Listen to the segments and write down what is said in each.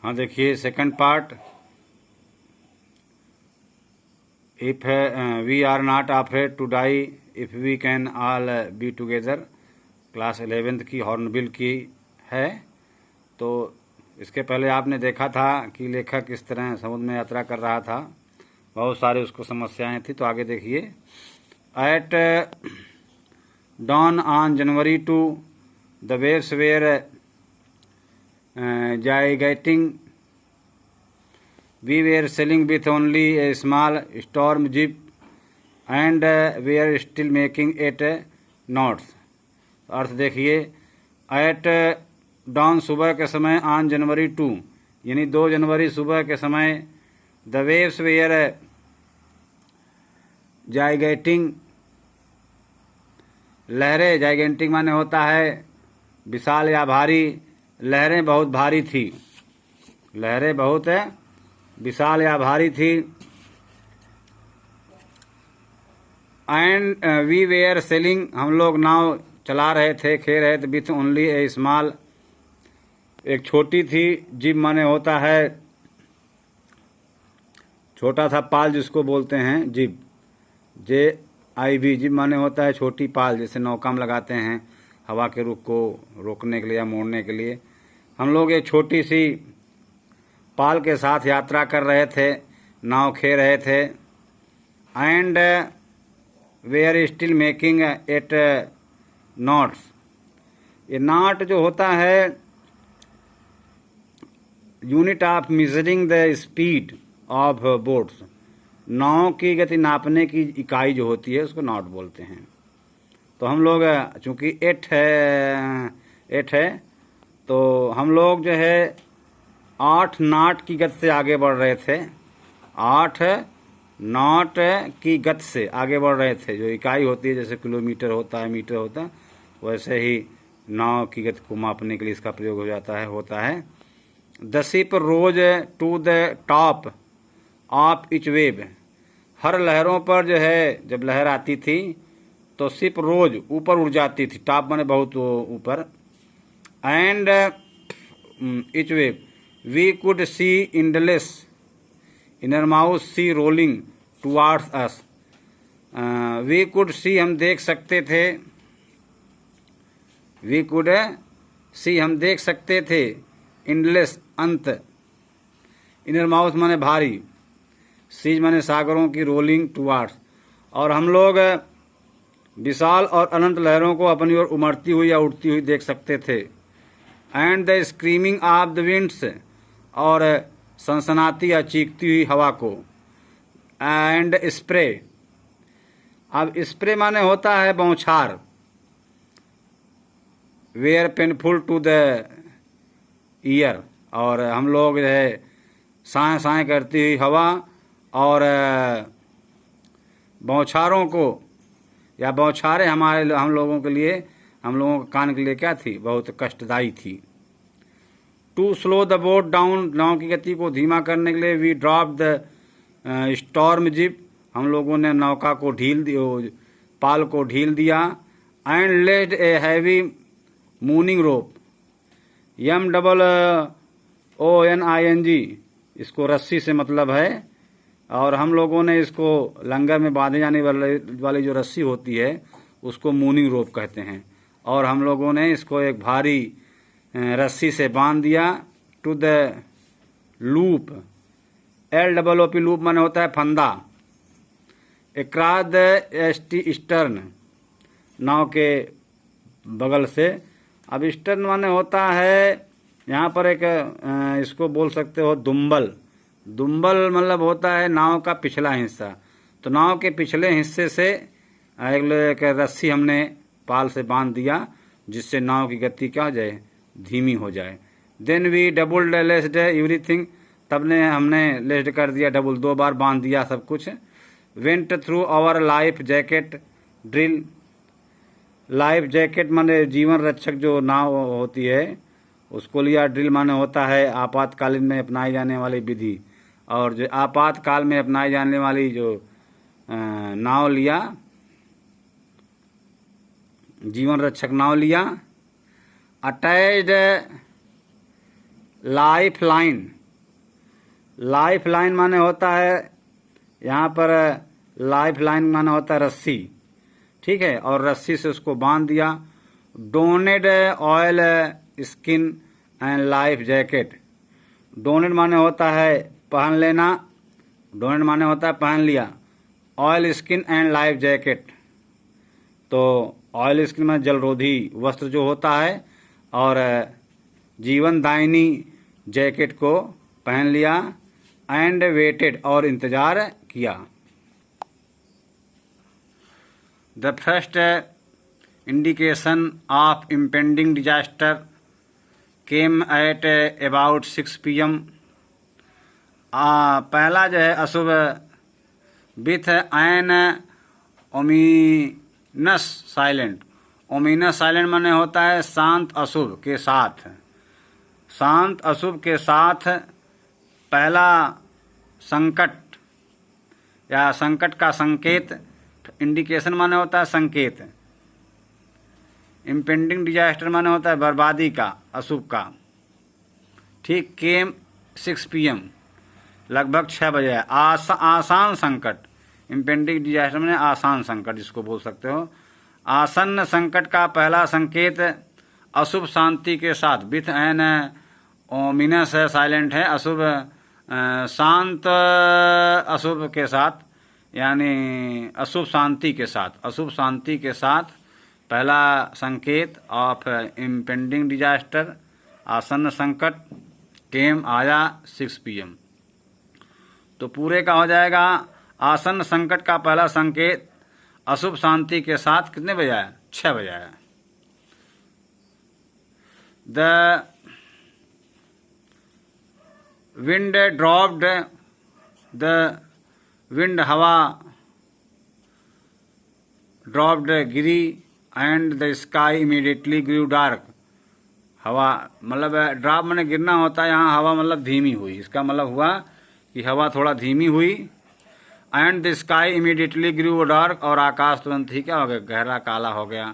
हाँ देखिए second part. If we are not afraid to die if we can all be together, class 11th की hornbill की है। तो इसके पहले आपने देखा था कि लेखक किस तरह समुद्र में यात्रा कर रहा था, बहुत सारे उसको समस्याएं थी। तो आगे देखिए, at dawn on January 2 the waves were gigantic. We were sailing with only a small storm jib and we are still making it knots. अर्थ देखिए, एट डॉन सुबह के समय, ऑन जनवरी 2 यानी 2 जनवरी सुबह के समय, द वेव्स वेयर जाइगेटिंग, लहरें, gigantic माने होता है विशाल या भारी, लहरें बहुत भारी थी, लहरें बहुत विशाल या भारी थी। एंड वी वेयर सेलिंग, हम लोग नाव चला रहे थे, खेल रहे थे, विथ ओनली ए स्मॉल, एक छोटी थी, जिब माने होता है छोटा था पाल जिसको बोलते हैं जिब, JIB, जिब माने होता है छोटी पाल, जैसे नौका में लगाते हैं हवा के रुख को रोकने के लिए या मोड़ने के लिए। हम लोग एक छोटी सी पाल के साथ यात्रा कर रहे थे, नाव खेल रहे थे। And they are still making it knots, ये नाट जो होता है unit of measuring the speed of boats, नाव की गति नापने की इकाई जो होती है उसको नॉट बोलते हैं। तो हम लोग चूंकि 8 है तो हम लोग जो है 8 नॉट की गति से आगे बढ़ रहे थे, 8 नॉट की गति से आगे बढ़ रहे थे। जो इकाई होती है जैसे किलोमीटर होता है, मीटर होता है, वैसे ही नाव की गति को मापने के लिए इसका प्रयोग हो जाता है, होता है। The ship rose to the top of each wave, हर लहरों पर जो है जब लहर आती थी तो शिप रोज ऊपर उड़ जाती थी, टॉप माने बहुत ऊपर। And each wave we could see endless enormous sea rolling towards us, we could see, हम देख सकते थे, वी कुड सी, हम देख सकते थे, इंडलेस अंत, इनरमाउस माने भारी, सीज माने सागरों की, रोलिंग टुवार्ड्स, और हम लोग विशाल और अनंत लहरों को अपनी ओर उमड़ती हुई या उड़ती हुई देख सकते थे। And the screaming of the winds, और सनसनाती या चीखती हुई हवा को। एंड स्प्रे, अब स्प्रे माने होता है बौछार, were painful to the ear, और हम लोग जो है साए साए करती हुई हवा और बौछारों को, या बौछारें हम लोगों के लिए, हम लोगों के कान के लिए क्या थी, बहुत कष्टदायी थी। To slow the boat down, नाव की गति को धीमा करने के लिए, we drop the storm jib, हम लोगों ने नौका को पाल को ढील दिया। And led a heavy mooning rope, MOONING, इसको रस्सी से मतलब है, और हम लोगों ने इसको लंगर में बांधे जाने वाली जो रस्सी होती है उसको मूनिंग रोप कहते हैं, और हम लोगों ने इसको एक भारी रस्सी से बांध दिया। To the loop, LOOP, loop माने होता है फंदा, अक्रॉस द स्टर्न, नाव के बगल से। अब स्टर्न माने होता है यहाँ पर एक इसको बोल सकते हो दुम्बल, दुम्बल मतलब होता है नाव का पिछला हिस्सा। तो नाव के पिछले हिस्से से एक रस्सी हमने पाल से बांध दिया, जिससे नाव की गति क्या हो जाए, धीमी हो जाए। Then we doubled lashed everything, तब ने हमने लेस्ड कर दिया, डबल 2 बार बांध दिया सब कुछ। Went through our life jacket drill, life jacket माने जीवन रक्षक जो नाव होती है उसको लिया, ड्रिल माने होता है आपातकालीन में अपनाई जाने वाली विधि, और जो आपातकाल में अपनाई जाने वाली जो नाव लिया, जीवन रक्षक नाव लिया। Attached life line. Life line माने होता है, यहाँ पर लाइफ लाइन माने होता है रस्सी, ठीक है, और रस्सी से उसको बांध दिया। Donned oilskin and life jacket. Donned माने होता है पहन लेना, डोनेड माने होता है पहन लिया। Oil skin and life jacket, तो ऑयल स्किन में जलरोधी वस्त्र जो होता है, और जीवन दायिनी जैकेट को पहन लिया। एंड वेटेड, और इंतजार किया। The first indication of impending disaster came at about 6 PM। पहला जो है अशुभ with an ominous silent. Ominous silent माने होता है शांत अशुभ के साथ। शांत अशुभ के साथ पहला संकट या संकट का संकेत। इंडिकेशन माने होता है संकेत। इम्पेंडिंग डिजास्टर माने होता है बर्बादी का, अशुभ का, ठीक। केम 6 PM, लगभग 6 बजे। आसान संकट। इम्पेंडिंग डिजास्टर माने आसान संकट, जिसको बोल सकते हो। आसन्न संकट का पहला संकेत अशुभ शांति के साथ, विथ एन ओमिनस है, साइलेंट है, अशुभ शांत अशुभ के साथ, यानी अशुभ शांति के साथ। अशुभ शांति के साथ पहला संकेत ऑफ इम्पेंडिंग डिजास्टर, आसन्न संकट, केम आया 6 PM। तो पूरे का हो जाएगा आसन्न संकट का पहला संकेत अशुभ शांति के साथ कितने बजे आया? 6 बजे आया। The wind dropped, the wind हवा ड्रॉप्ड गिरी, and the sky immediately grew dark. हवा मतलब ड्रॉप मैंने गिरना होता है, यहाँ हवा मतलब धीमी हुई। इसका मतलब हुआ कि हवा थोड़ा धीमी हुई। And the sky immediately grew dark, और आकाश तुरंत ही क्या हो गया? गहरा काला हो गया।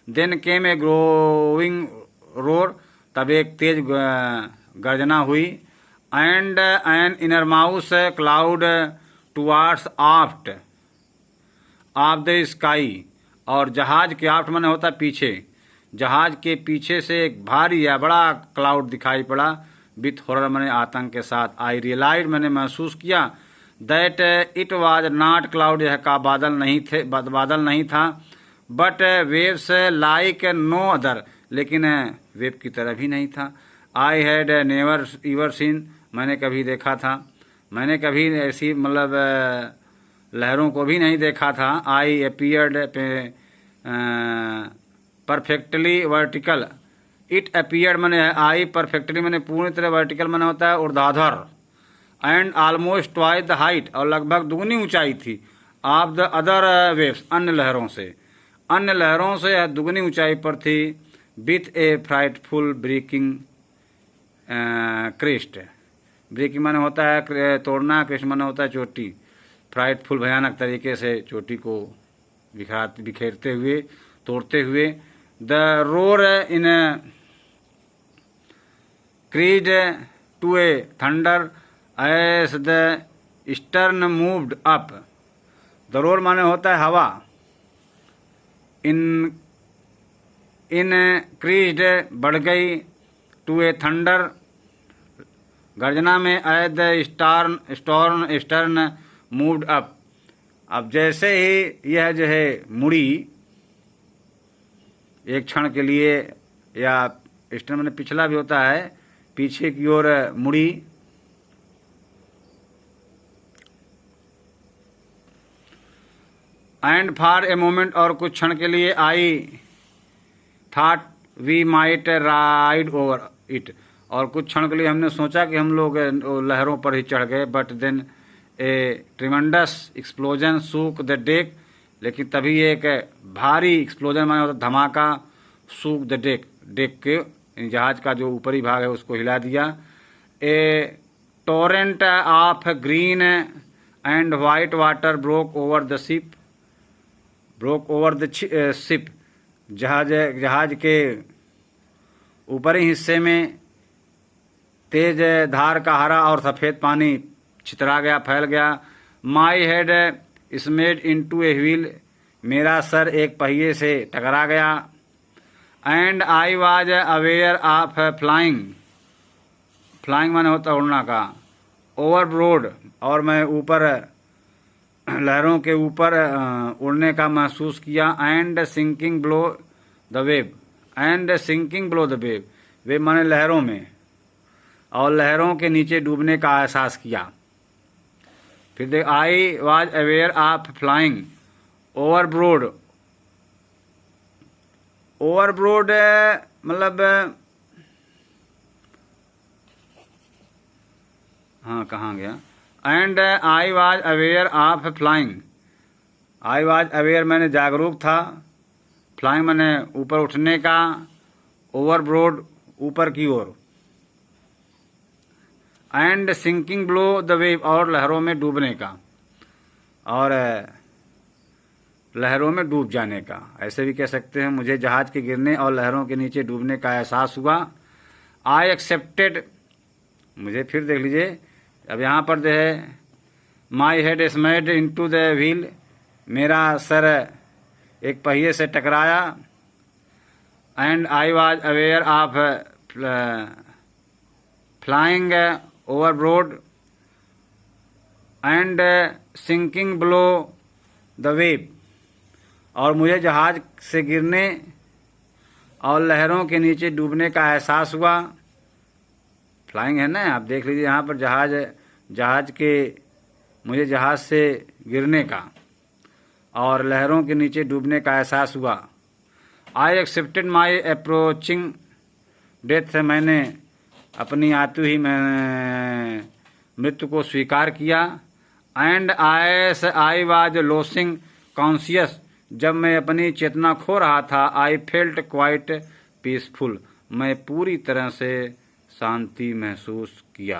Then came a growing roar, तब एक तेज गर्जना हुई। And an enormous cloud towards aft of the sky, और जहाज के आफ्ट माने होता है पीछे। जहाज के पीछे से एक भारी या बड़ा क्लाउड दिखाई पड़ा। विथ हॉरर माने आतंक के साथ। आई रियलाइज, मैंने महसूस किया, that it was not cloud, यह का बादल नहीं था। But waves like no other, लेकिन वेव की तरह भी नहीं था। I had never ever seen, मैंने कभी देखा था, मैंने कभी ऐसी मतलब लहरों को भी नहीं देखा था। आई appeared perfectly vertical, it appeared मैंने आई परफेक्टली मैंने पूरी तरह, वर्टिकल मैंने होता है ऊर्ध्वाधर। And almost twice the height, और लगभग दुगनी ऊंचाई थी। ऑफ द अदर वेव्स, अन्य लहरों से, अन्य लहरों से दुगनी ऊंचाई पर थी। With a frightful breaking crest. Breaking माने होता है तोड़ना, क्रेस्ट माने होता है चोटी। फ्राइटफुल भयानक तरीके से चोटी को बिखेरते हुए, तोड़ते हुए। The roar increased to a thunder as the stern moved up. The roar माने होता है हवा। इन क्रीड बढ़ गई, टू ए थंडर गर्जना में, as the stern moved up. अब जैसे ही यह जो है मुड़ी एक क्षण के लिए, या स्टर्न मैंने पिछला भी होता है, पीछे की ओर मुड़ी, एंड फॉर ए मोमेंट, और कुछ क्षण के लिए, I thought we might ride over it, और कुछ क्षण के लिए हमने सोचा कि हम लोग लहरों पर ही चढ़ गए। But then a tremendous explosion shook the deck, लेकिन तभी एक भारी एक्सप्लोजन माने होता धमाका, शूक द डेक, डेक के जहाज का जो ऊपरी भाग है उसको हिला दिया। A torrent of green and white water broke over the ship, broke over the ship. जहाज के ऊपरी हिस्से में तेज धार का हरा और सफ़ेद पानी छितरा गया, फैल गया। My head smashed into a wheel, मेरा सर एक पहिए से टकरा गया। And I was aware of flying, flying माने होता उड़ना का, ओवरबोर्ड, और मैं ऊपर लहरों के ऊपर उड़ने का महसूस किया। And sinking below the wave, and sinking below the wave, wave माने लहरों में, और लहरों के नीचे डूबने का एहसास किया। फिर देख, आई was aware of flying overboard, overboard मतलब हाँ कहाँ गया। And I was aware of flying, I was aware मैंने जागरूक था, फ्लाइंग मैंने ऊपर उठने का, ओवरबोर्ड ऊपर की ओर, and sinking below the wave और लहरों में डूबने का, और लहरों में डूब जाने का, ऐसे भी कह सकते हैं। मुझे जहाज के गिरने और लहरों के नीचे डूबने का एहसास हुआ। आई एक्सेप्टेड, मुझे फिर देख लीजिए, अब यहाँ पर जो है my head smashed into the wheel, मेरा सर एक पहिए से टकराया। And I was aware of flying overboard and sinking below the wave, और मुझे जहाज से गिरने और लहरों के नीचे डूबने का एहसास हुआ। फ्लाइंग है ना, आप देख लीजिए यहाँ पर जहाज के, मुझे जहाज से गिरने का और लहरों के नीचे डूबने का एहसास हुआ। I accepted my approaching death, मैंने अपनी आती हुई मृत्यु को स्वीकार किया। And I was losing conscious, जब मैं अपनी चेतना खो रहा था। आई फेल्ट क्वाइट पीसफुल, मैं पूरी तरह से शांति महसूस किया।